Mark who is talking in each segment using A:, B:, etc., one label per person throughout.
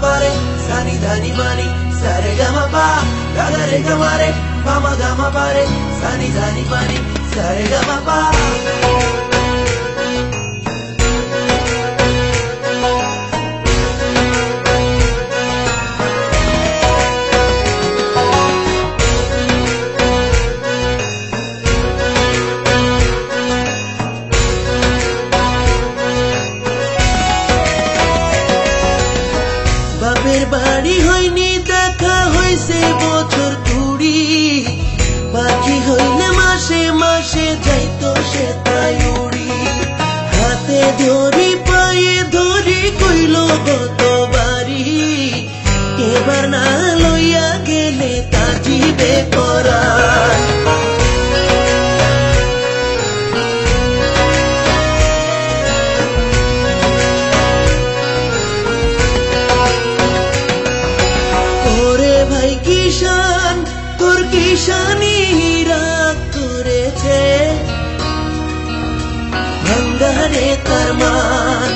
A: pare sani dhani pani sa re ga ma pa ga re ga ma re pa ma ga ma pare sani dhani pani sa re ga ma pa বাপের বাড়ি হয়নি দেখা হইছে বছর 20 পাখি হইলে মাসে মাসে যাইতো সে তাই উড়ি হাতে ধরি পায়ে ধরি কইল কত বাড়ি এবার না লইয়া গেলে তার জিবে পড়া ভাই কিষান তোর কিষানি রাগ করেছে ভাঙ্গারে তার মান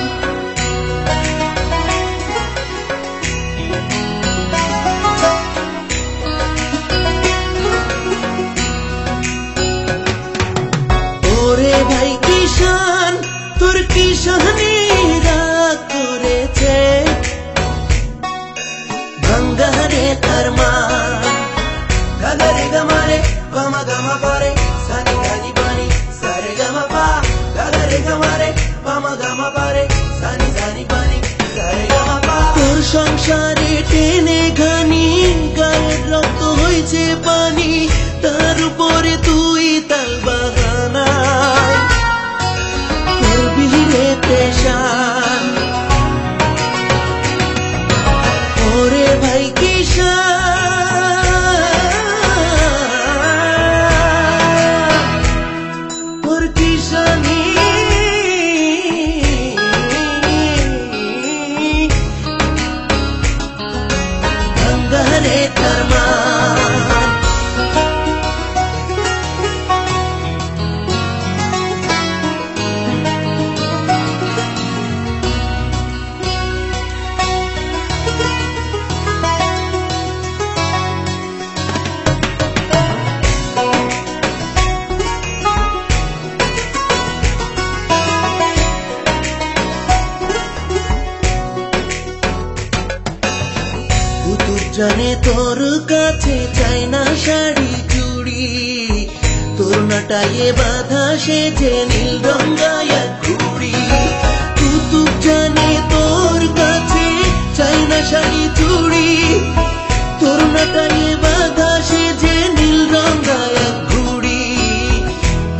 A: ওরে ভাই কিষান তোর কিষানি রাগ করেছে ভাঙ্গারে তার মান ga re ga ma re pa ma ga ma pa re sa ni dha ni pa ni sa re ga ma pa ga re ga ma re pa ma ga ma pa re sa ni dha ni pa ni sa re ga ma pa তোর সংসারে টেনে ঘানি গায়ের রক্ত হইছে পানি তার উপরে তুই তাল বাহানায় তোর বিলে পেশান ওরে ভাই কিষান তোর কিষানি ভাঙ্গারে তার মান জানে তোর কাছে চাই না শাড়ি চুড়ি তোর নাটাইয়ে বাধা সেজে নীল রঙায়া ঘুড়ি তুতুক জানে তোর কাছে চাই না শাড়ি চুড়ি তোর নাটাইয়ে বাধা সেজে নীল রঙায়া ঘুড়ি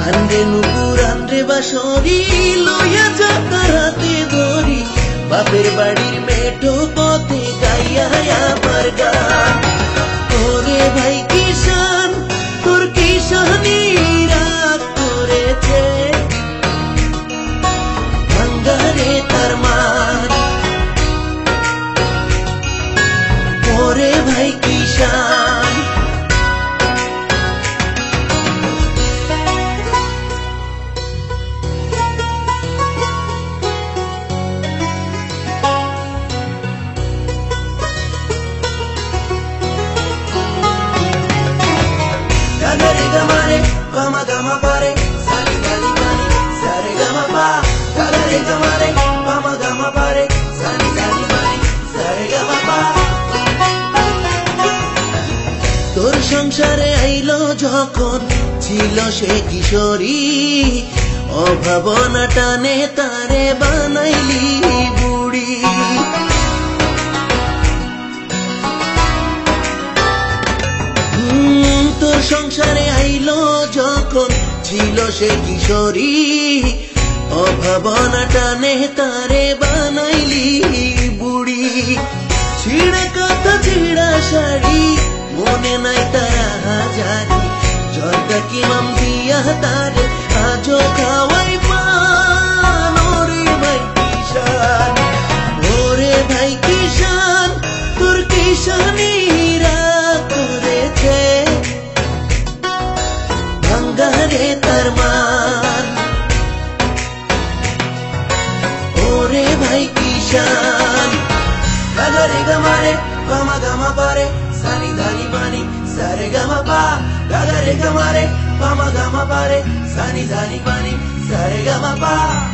A: আনরে নুপুর আনরে বাঁশরি লইয়া যা তার হাতে ধরি বাপের বাড়ির মেঠো পথে গাইয়া আমার গান ওরে ভাই কিষান তোর কিষানি রাগ করেছে ভাঙ্গারে তার মান ওরে ভাই কিষান ga re ga ma re pa ma ga ma pa re sa ni dha ni pa ni sa re ga ma pa ga re ga ma re pa ma ga ma pa re sa ni dha ni pa ni sa re ga ma pa তোর সংসারে আইলো যখন ছিল সে কিশোরী অভাবনা টানে তারে বানাইলি বুড়ি তোর সংসারে আইলো যখন ছিল সে কিশোরী অভাবনা টানে তারে বানাইলি বুড়ি ছিঁড়া কথা ছিঁড়া শাড়ি মনে নাই তারা হাজারি জর্দা কিমাম দিয়া তারে আজো খাওয়াই পান ওরে ভাই কিষান ওরে ভাই কিষান তোর কিষানি রাগ করেছে ভাঙ্গারে তার মান ওরে ভাই কিষান ga re ga Gama gama pare, sani dani pani, sare gama pa, ga ga re gama re, gama gama pare, sani dani pani, sare gama pa.